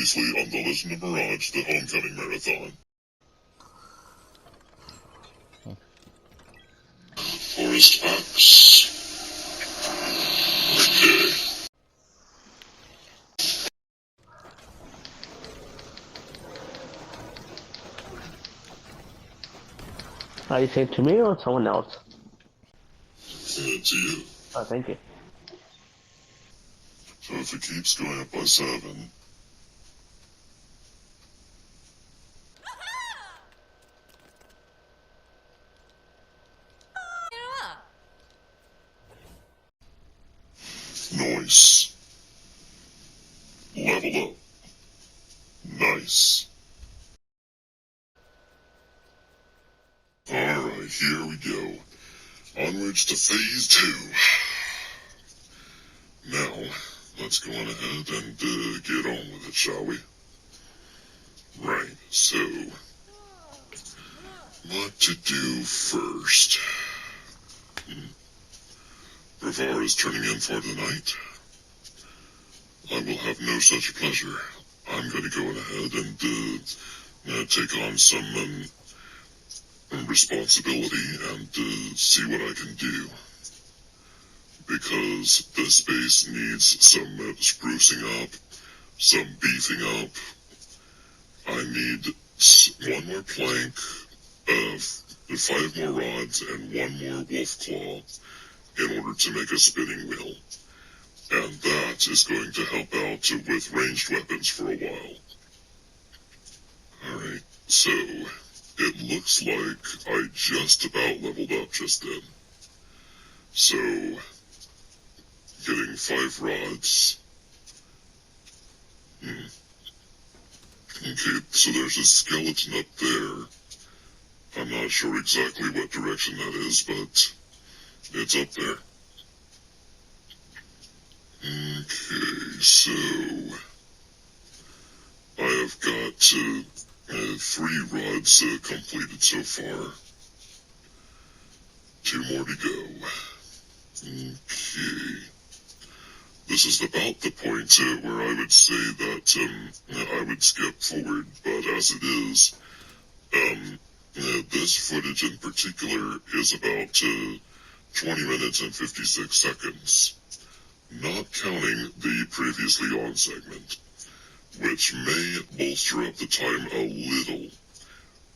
Previously on The Legend of Mirage, the Homecoming Marathon. Forest X. Okay. Are you saying to me or someone else? To you. Oh, thank you. So if it keeps going up by 7... Nice. Level up. Nice. Alright, here we go. Onwards to Phase 2. Now, let's go on ahead and get on with it, shall we? Right, so... what to do first? Brevard is turning in for the night. I will have no such pleasure. I'm going to go on ahead and take on some responsibility and see what I can do. Because this base needs some sprucing up, some beefing up. I need 1 more plank, 5 more rods, and 1 more wolf claw in order to make a spinning wheel. And that is going to help out with ranged weapons for a while. Alright, so it looks like I just about leveled up just then. So, getting 5 rods. Okay, so there's a skeleton up there. I'm not sure exactly what direction that is, but it's up there. Okay, so I have got 3 rods completed so far. 2 more to go. Okay. This is about the point where I would say that I would skip forward, but as it is, this footage in particular is about 20 minutes and 56 seconds, not counting the previously on segment, which may bolster up the time a little,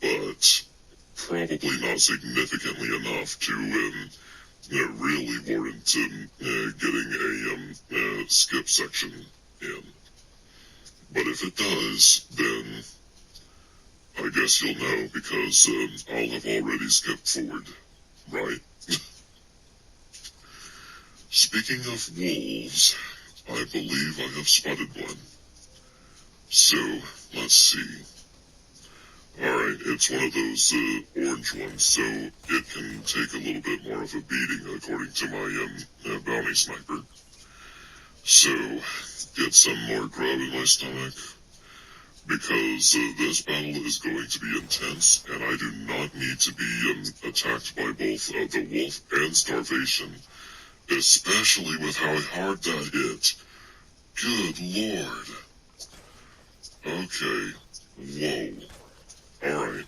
but probably not significantly enough to really warrant getting a skip section in. But if it does, then I guess you'll know, because I'll have already skipped forward, right? Speaking of wolves, I believe I have spotted one. So, let's see. Alright, it's one of those orange ones, so it can take a little bit more of a beating according to my bounty sniper. So, get some more grub in my stomach, because this battle is going to be intense, and I do not need to be attacked by both the wolf and starvation, especially with how hard that hit. Good lord. Okay, whoa. Alright.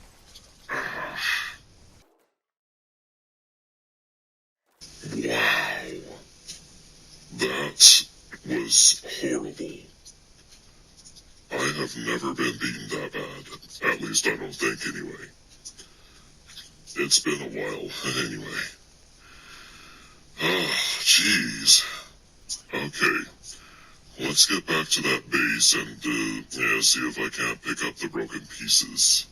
Wow. That was horrible. I have never been beaten that bad. At least I don't think, anyway. It's been a while, anyway. Oh, jeez. Okay. Let's get back to that base and see if I can't pick up the broken pieces.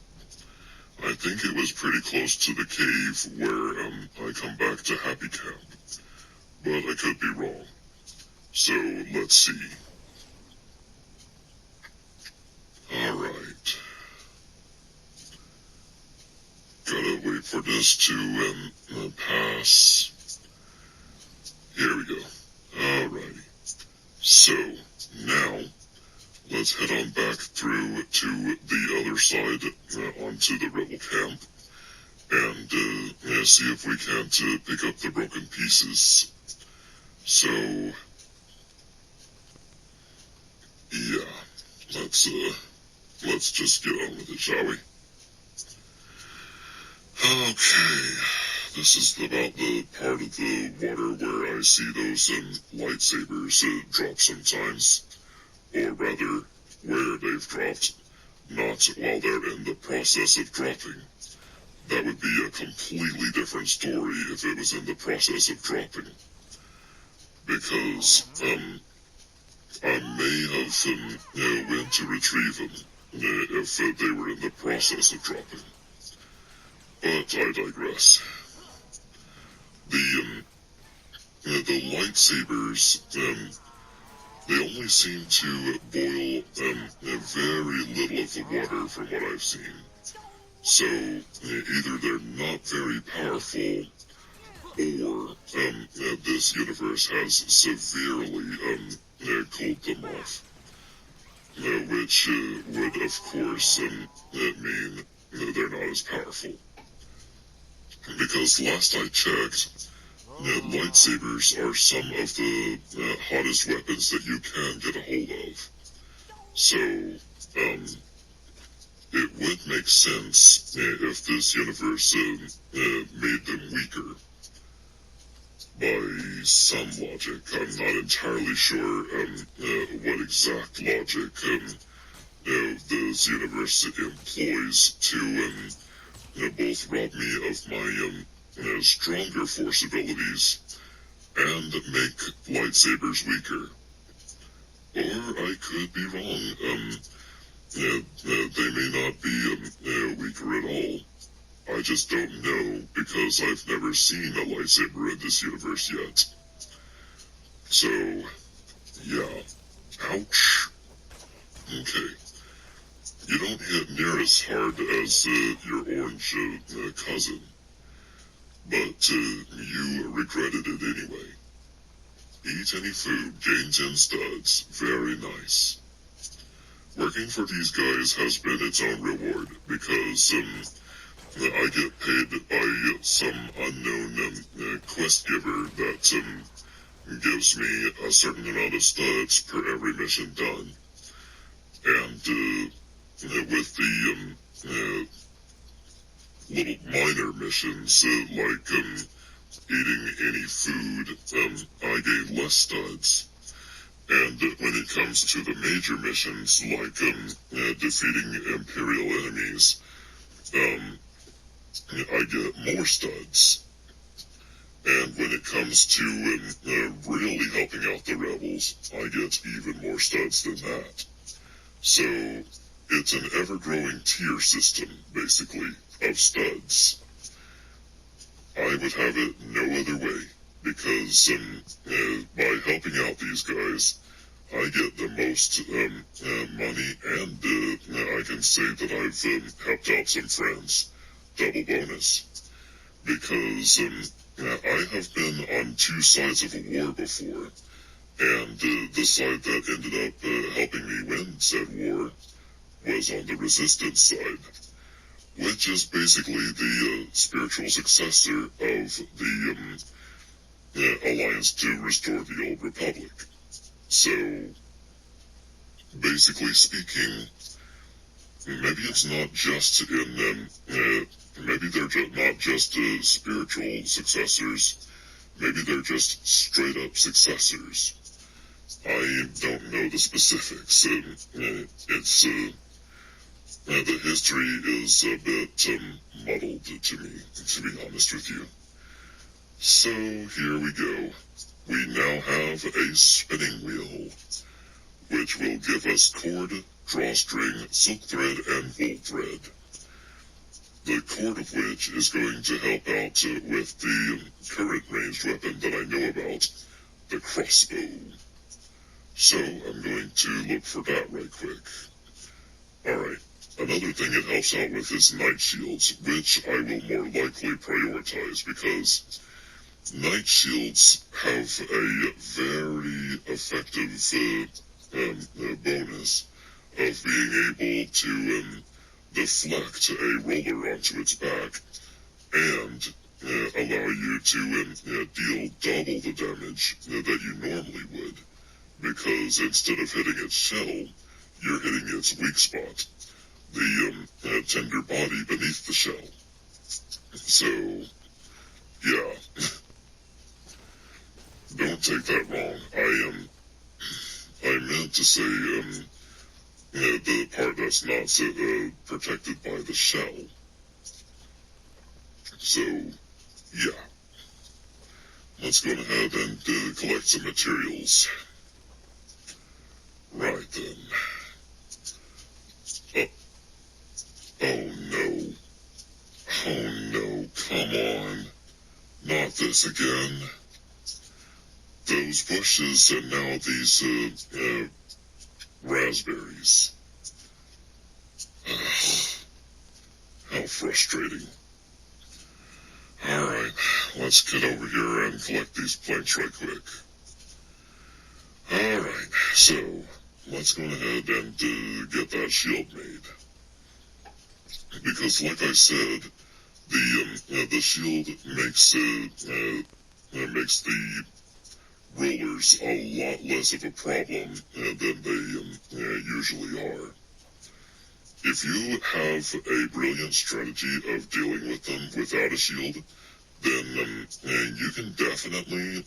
I think it was pretty close to the cave where I come back to Happy Camp, but I could be wrong. So, let's see. Alright. Gotta wait for this to pass. Here we go. Alrighty. So, now, let's head on back through to the other side, onto the rebel camp, and see if we can't pick up the broken pieces. So, yeah, let's let's just get on with it, shall we? Okay, this is about the part of the water where I see those lightsabers drop sometimes, or rather, where they've dropped, not while they're in the process of dropping. That would be a completely different story if it was in the process of dropping. Because, I may have, went to retrieve them, if they were in the process of dropping. But I digress. The lightsabers, they only seem to boil, very little of the water from what I've seen. So, either they're not very powerful, or, this universe has severely, cooled them off. Which, would, of course, mean they're not as powerful. Because last I checked, lightsabers are some of the hottest weapons that you can get a hold of. So, it would make sense if this universe made them weaker. By some logic, I'm not entirely sure what exact logic this universe employs to both rob me of my stronger force abilities and make lightsabers weaker. Or I could be wrong. They may not be weaker at all. I just don't know because I've never seen a lightsaber in this universe yet. So, yeah. Ouch. Okay. You don't hit near as hard as your orange cousin, but you regretted it anyway. Eat any food, gain 10 studs. Very nice. Working for these guys has been its own reward because I get paid by some unknown quest giver that gives me a certain amount of studs per every mission done. And with the little minor missions like eating any food, I gain less studs. And when it comes to the major missions like defeating Imperial enemies, I get more studs. And when it comes to really helping out the rebels, I get even more studs than that. So, it's an ever-growing tier system, basically, of studs. I would have it no other way, because by helping out these guys, I get the most money, and I can say that I've helped out some friends. Double bonus. Because I have been on two sides of a war before, and the side that ended up helping me win said war was on the resistance side, which is basically the spiritual successor of the Alliance to Restore the Old Republic. So, basically speaking, maybe it's not just in maybe they're not just spiritual successors. Maybe they're just straight up successors. I don't know the specifics. It's the history is a bit muddled to me, to be honest with you. So here we go. We now have a spinning wheel, which will give us cord, drawstring, silk thread, and wool thread. The cord of which is going to help out with the current ranged weapon that I know about, the crossbow. So I'm going to look for that right quick. Alright, another thing it helps out with is night shields, which I will more likely prioritize because night shields have a very effective bonus of being able to deflect a roller onto its back and allow you to deal double the damage that you normally would, because instead of hitting its shell, you're hitting its weak spot, the tender body beneath the shell. So, yeah, don't take that wrong. I meant to say, the part that's not protected by the shell. So, yeah. Let's go ahead and collect some materials. Right then. Oh no. Oh no, come on. Not this again. Those bushes and now these, raspberries. How frustrating. Alright, let's get over here and collect these planks right quick. Alright, so, let's go ahead and get that shield made. Because like I said, the shield makes the rollers a lot less of a problem than they usually are. If you have a brilliant strategy of dealing with them without a shield, then you can definitely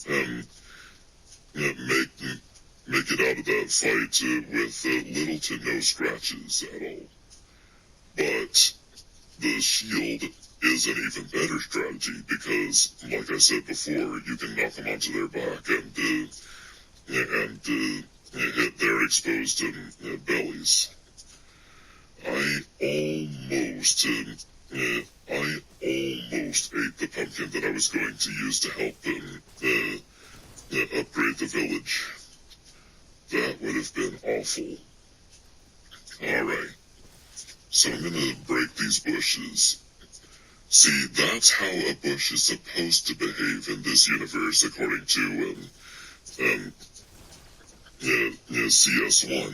make it out of that fight with little to no scratches at all. But the shield is an even better strategy because, like I said before, you can knock them onto their back and hit their exposed bellies. I almost ate the pumpkin that I was going to use to help them upgrade the village. That would have been awful. Alright, so I'm gonna break these bushes. See, that's how a bush is supposed to behave in this universe, according to CS1,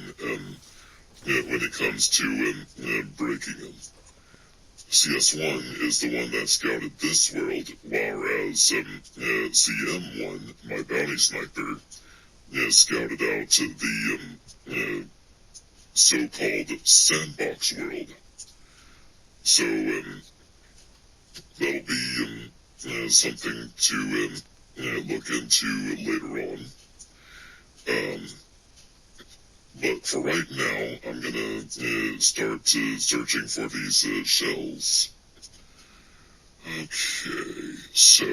when it comes to breaking them. CS1 is the one that scouted this world, whereas CM1, my bounty sniper, scouted out the so-called sandbox world. So that'll be something to look into later on. But for right now, I'm gonna start searching for these shells. Okay, so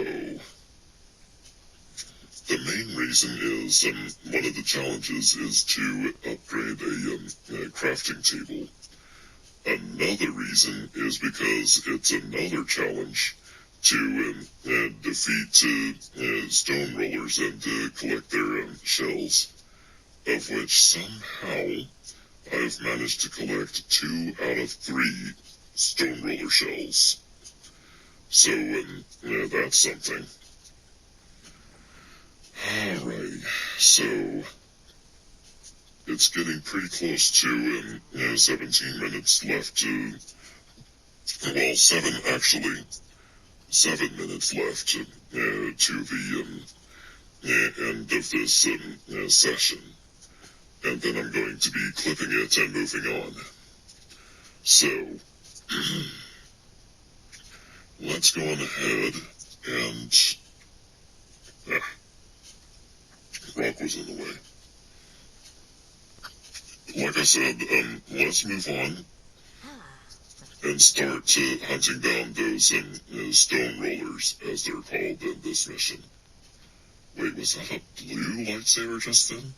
the main reason is one of the challenges is to upgrade a crafting table. Another reason is because it's another challenge to defeat stone rollers and collect their shells, of which somehow I've managed to collect 2 out of 3 stone roller shells. So, that's something. Alright, so it's getting pretty close to 17 minutes left to, well, 7 actually. 7 minutes left to the end of this session. And then I'm going to be clipping it and moving on. So, let's go on ahead and... rock was in the way. Like I said, let's move on and start hunting down those stone rollers, as they're called in this mission. Wait, was that a blue lightsaber just then?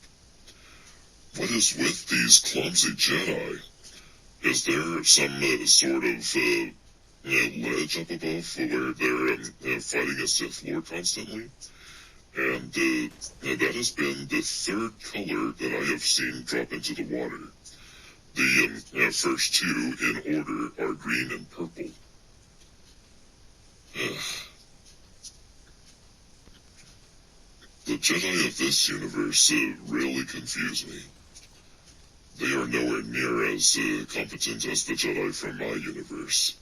What is with these clumsy Jedi? Is there some sort of ledge up above where they're fighting a Sith Lord constantly? And that has been the 3rd color that I have seen drop into the water. The first 2 in order are green and purple. The Jedi of this universe really confuse me. They are nowhere near as competent as the Jedi from my universe.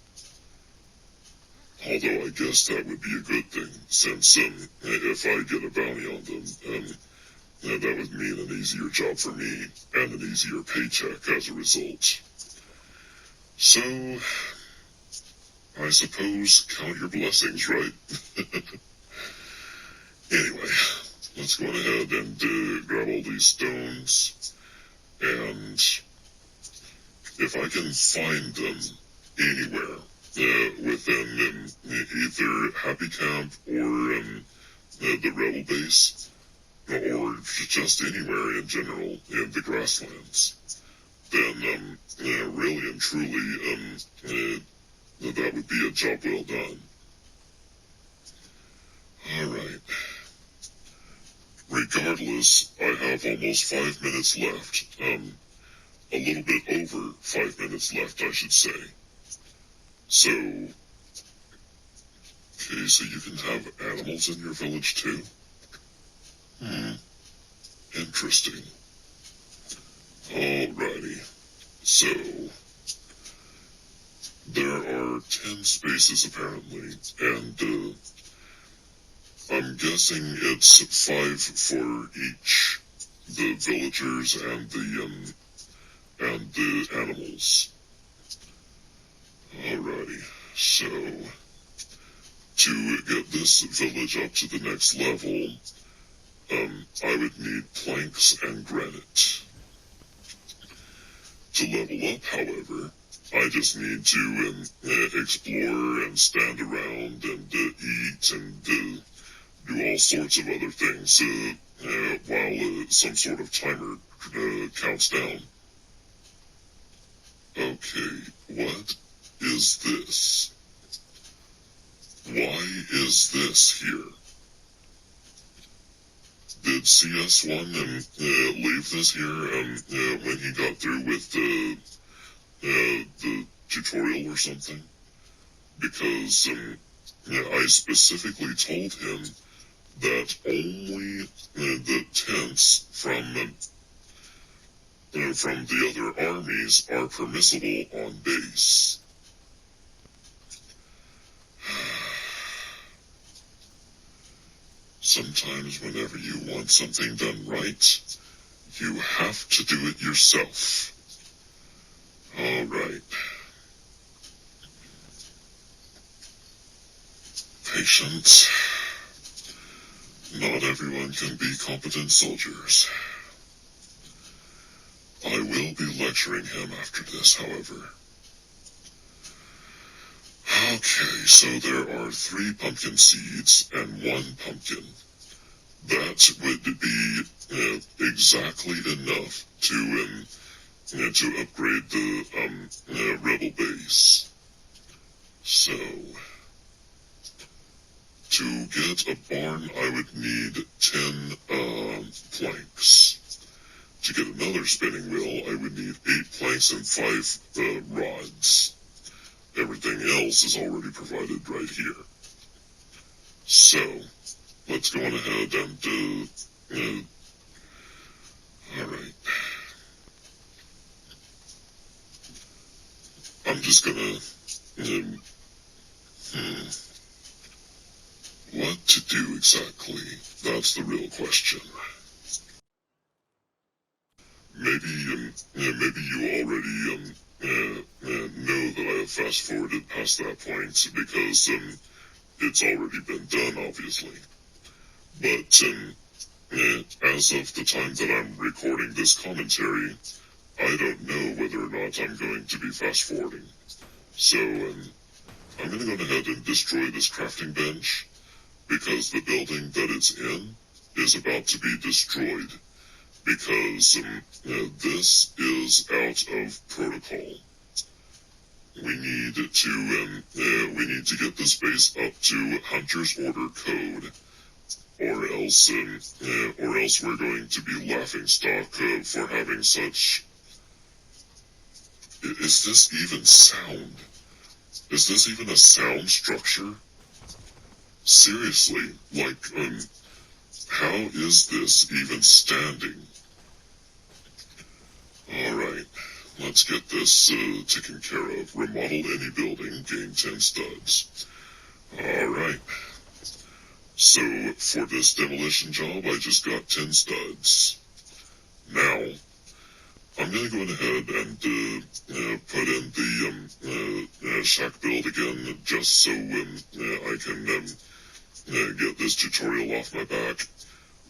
Although I guess that would be a good thing, since if I get a bounty on them, that would mean an easier job for me and an easier paycheck as a result. So, I suppose count your blessings, right? Anyway, let's go on ahead and grab all these stones, and if I can find them anywhere within either Happy Camp or the Rebel Base, or just anywhere in general in the grasslands, then really and truly that would be a job well done. Alright. Regardless, I have almost 5 minutes left. A little bit over 5 minutes left, I should say. So, okay, so you can have animals in your village too? Interesting. Alrighty. So, there are 10 spaces apparently, and I'm guessing it's 5 for each. The villagers and the animals. Alrighty, so to get this village up to the next level, I would need planks and granite. To level up, however, I just need to explore and stand around and eat and do all sorts of other things while some sort of timer counts down. Okay, what is this? Why is this here? Did CS1 leave this here when he got through with the tutorial or something? Because I specifically told him that only the tents from the other armies are permissible on base. Sometimes whenever you want something done right, you have to do it yourself. Alright. Patience. Not everyone can be competent soldiers. I will be lecturing him after this, however. Okay, so there are 3 pumpkin seeds and 1 pumpkin. That would be exactly enough to upgrade the rebel base. So, to get a barn, I would need 10 planks. To get another spinning wheel, I would need 8 planks and 5 rods. Everything else is already provided right here. So, let's go on ahead and, alright. I'm just gonna, what to do exactly? That's the real question. Maybe, maybe you already, know that I have fast-forwarded past that point because, it's already been done, obviously. But, as of the time that I'm recording this commentary, I don't know whether or not I'm going to be fast-forwarding. So, I'm gonna go ahead and destroy this crafting bench, because the building that it's in is about to be destroyed, because this is out of protocol. We need to get this base up to Hunter's Order Code, or else we're going to be laughingstock for having such. Is this even sound? Is this even a sound structure? Seriously, like, how is this even standing? Alright, let's get this taken care of. Remodel any building, gain 10 studs. Alright. So, for this demolition job, I just got 10 studs. Now, I'm gonna go ahead and put in the shack build again, just so I can get this tutorial off my back.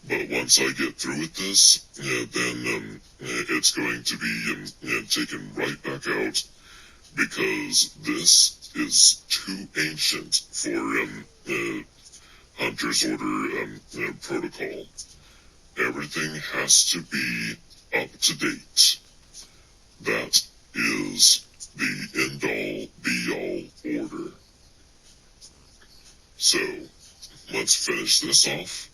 But once I get through with this, then it's going to be taken right back out, because this is too ancient for Hunter's Order protocol. Everything has to be up to date. That is the end-all, be-all order. So, let's finish this off,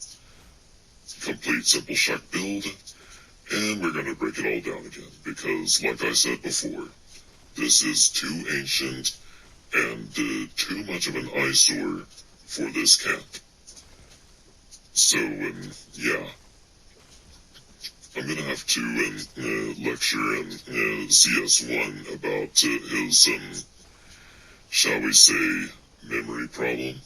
complete simple shack build, and we're going to break it all down again, because like I said before, this is too ancient and too much of an eyesore for this camp. So, yeah. I'm gonna have to lecture CS1 about his, shall we say, memory problem.